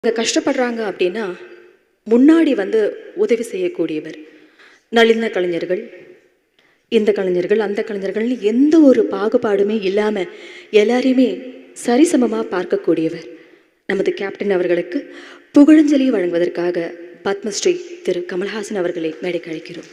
அவங்க கஷ்டப்படுறாங்க அப்படின்னா முன்னாடி வந்து உதவி செய்யக்கூடியவர். நலிந்த கலைஞர்கள், இந்த கலைஞர்கள், அந்த கலைஞர்கள்னு எந்த ஒரு பாகுபாடுமே இல்லாமல் எல்லாரையுமே சரிசமமாக பார்க்கக்கூடியவர். நமது கேப்டன் அவர்களுக்கு புகழஞ்சலி வழங்குவதற்காக பத்மஸ்ரீ திரு கமல்ஹாசன் அவர்களை மேடைக்கு அழைக்கிறோம்.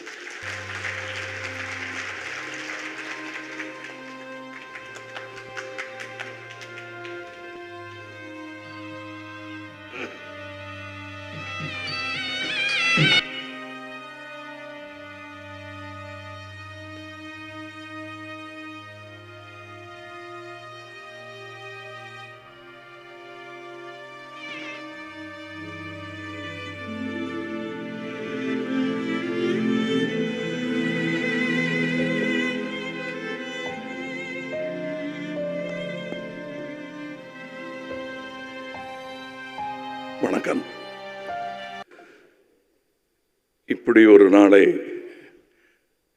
வணக்கம். இப்படி ஒரு நாளை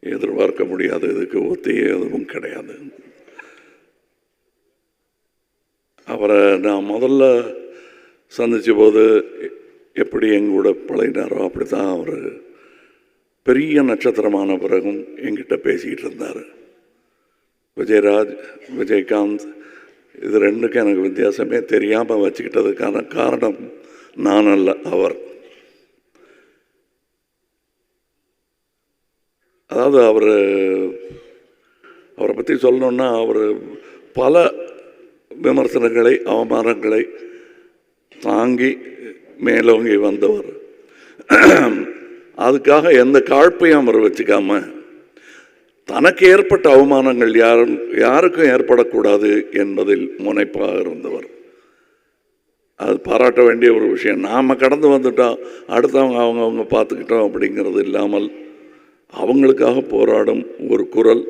எதிர்பார்க்க முடியாது. இதுக்கு ஒத்தியே எதுவும் கிடையாது. அவரை நான் முதல்ல சந்தித்த போது எப்படி எங்கூட பழகினாரோ அப்படி தான் அவர் பெரிய நட்சத்திரமான பிறகும் எங்கிட்ட பேசிக்கிட்டு இருந்தார். விஜயராஜ், விஜயகாந்த், இது ரெண்டுக்கும் எனக்கு வித்தியாசமே தெரியாமல் வச்சுக்கிட்டதுக்கான காரணம் நான் அல்ல, அவர். அதாவது அவரை பற்றி சொல்லணுன்னா அவர் பல விமர்சனங்களை, அவமானங்களை தாங்கி மேலோங்கி வந்தவர். அதுக்காக எந்த காழ்ப்பையும் அவர் வச்சுக்காம தனக்கு ஏற்பட்ட அவமானங்கள் யாருக்கும் ஏற்படக்கூடாது என்பதில் முனைப்பாக இருந்தவர். அது பாராட்ட வேண்டிய ஒரு விஷயம். நாம் கடந்து வந்துட்டோம், அடுத்தவங்க அவங்க பார்த்துக்கிட்டோம் அப்படிங்கிறது இல்லாமல் அவங்களுக்காக போராடும் ஒரு குரல்.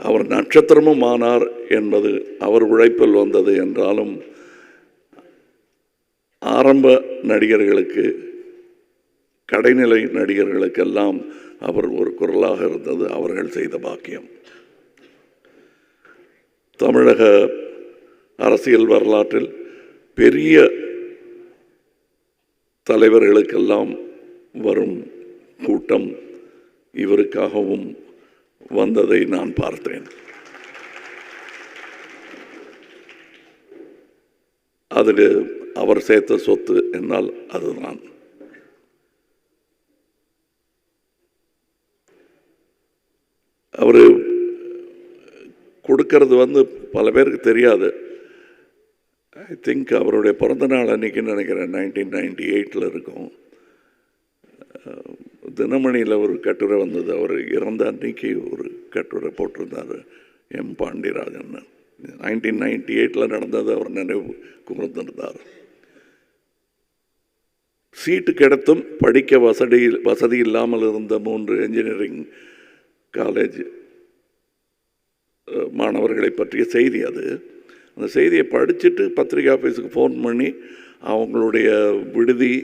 அவர் நட்சத்திரமும் ஆனார் என்பது அவர் உழைப்பில் வந்தது என்றாலும் ஆரம்ப நடிகர்களுக்கு, கடைநிலை நடிகர்களுக்கெல்லாம் அவர் ஒரு குரலாக இருந்தது அவர்கள் செய்த பாக்கியம். தமிழக அரசியல் வரலாற்றில் பெரிய தலைவர்களுக்கெல்லாம் வரும் கூட்டம் இவருக்காகவும் வந்ததை நான் பார்த்தேன். அதில் அவர் சேர்த்த சொத்து என்னால் அதுதான். அவர் கொடுக்கறது பல பேருக்கு தெரியாது. ஐ திங்க் அவருடைய பிறந்த நாள் அன்றைக்கின்னு நினைக்கிறேன், 1998 இருக்கும். தினமணியில் ஒரு கட்டுரை வந்தது. அவர் இறந்த அன்னைக்கு ஒரு கட்டுரை போட்டிருந்தார் எம் பாண்டியராஜன். 1998 நடந்தது அவர் நினைவு கூர்ந்திருந்தார். சீட்டு கிடைத்தும் படிக்க வசதி இல்லாமல் இருந்த 3 என்ஜினியரிங் காலேஜ் மாணவர்களை பற்றிய செய்தி அது. அந்த செய்தியை படிச்சுட்டு பத்திரிகை ஆஃபீஸுக்கு ஃபோன் பண்ணி அவங்களுடைய விடுதி,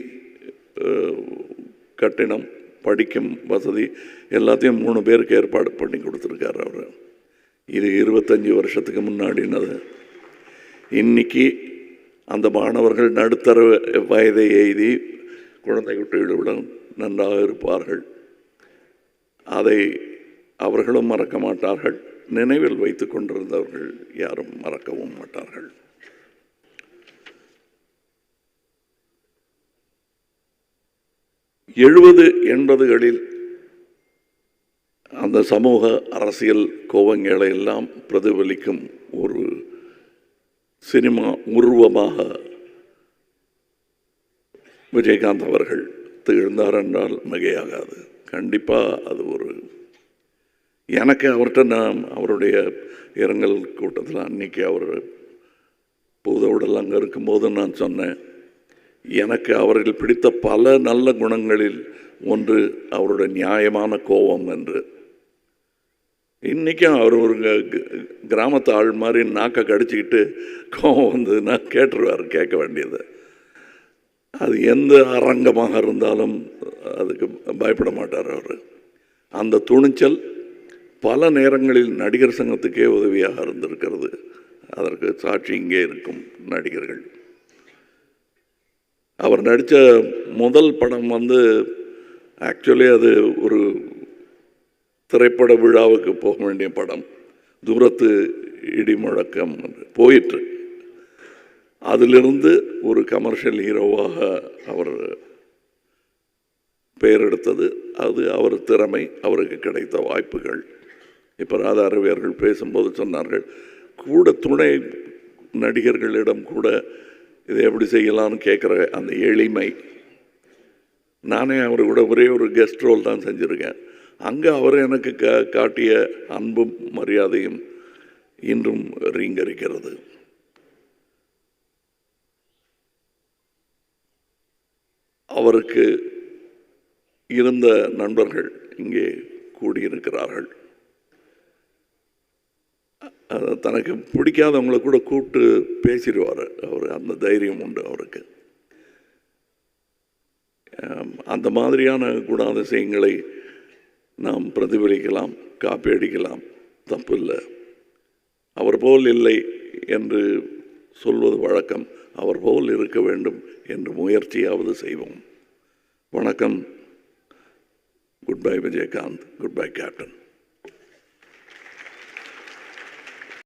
கட்டிடம், படிக்கும் வசதி எல்லாத்தையும் 3 பேருக்கு ஏற்பாடு பண்ணி கொடுத்துருக்காரு அவர். இது 25 வருஷத்துக்கு முன்னாடினது. இன்றைக்கி அந்த மாணவர்கள் நடுத்தர வயதை எய்தி குழந்தை குட்டிகளுடன் நன்றாக இருப்பார்கள். அதை அவர்களும் மறக்க மாட்டார்கள். நினைவில் வைத்து கொண்டிருந்தவர்கள் யாரும் மறக்கவும் மாட்டார்கள். எழுபது 80களில் அந்த சமூக அரசியல் கோவங்களை எல்லாம் பிரதிபலிக்கும் ஒரு சினிமா உருவமாக விஜயகாந்த் அவர்கள் திகழ்ந்தார் என்றால் மிகையாகாது. கண்டிப்பாக அது ஒரு, எனக்கு அவர்கிட்ட நான் அவருடைய இரங்கல் கூட்டத்தில் அன்றைக்கி அவர் பூதவுடல் அங்கே இருக்கும்போது நான் சொன்னேன், எனக்கு அவர்கள் பிடித்த பல நல்ல குணங்களில் ஒன்று அவருடைய நியாயமான கோபம் என்று. இன்றைக்கும் அவர் ஒரு கிராமத்து ஆள் மாதிரி நாக்கை கடிச்சிக்கிட்டு கோபம் நான் கேட்டுருவார், கேட்க வேண்டியது. அது எந்த அரங்கமாக இருந்தாலும் அதுக்கு பயப்பட மாட்டார் அவர். அந்த துணிச்சல் பல நேரங்களில் நடிகர் சங்கத்துக்கே உதவியாக இருந்திருக்கிறது. அதற்கு சாட்சி இங்கே இருக்கும் நடிகர்கள். அவர் நடித்த முதல் படம் வந்து ஆக்சுவலி அது ஒரு திரைப்பட விழாவுக்கு போக வேண்டிய படம். தூரத்து இடி முழக்கம் போயிற்று. அதிலிருந்து ஒரு கமர்ஷியல் ஹீரோவாக அவர் பெயர் எடுத்தது. அது அவர் திறமை, அவருக்கு கிடைத்த வாய்ப்புகள். இப்போ ராதா ரவியர்கள் பேசும்போது சொன்னார்கள், கூட துணை நடிகர்களிடம் கூட இதை எப்படி செய்யலாம்னு கேட்குற அந்த எளிமை. நானே அவர் கூட ஒரே ஒரு கெஸ்ட் ரோல் தான் செஞ்சுருக்கேன். அங்கே அவர் எனக்கு காட்டிய அன்பும் மரியாதையும் இன்றும் ரீங்கரிக்கிறது. அவருக்கு இருந்த நண்பர்கள் இங்கே கூடியிருக்கிறார்கள். தனக்கு பிடிக்காதவங்களை கூட கூப்பிட்டு பேசிடுவார். அவர் அந்த தைரியம் உண்டு அவருக்கு. அந்த மாதிரியான குணாதிசயங்களை நாம் பிரதிபலிக்கலாம், காப்பி அடிக்கலாம், தப்பு இல்லை. அவர் போல் இல்லை என்று சொல்வது வழக்கம். அவர் போல் இருக்க வேண்டும் என்று முயற்சியாவது செய்வோம். வணக்கம். Good bye Vijayakanth. Good bye captain.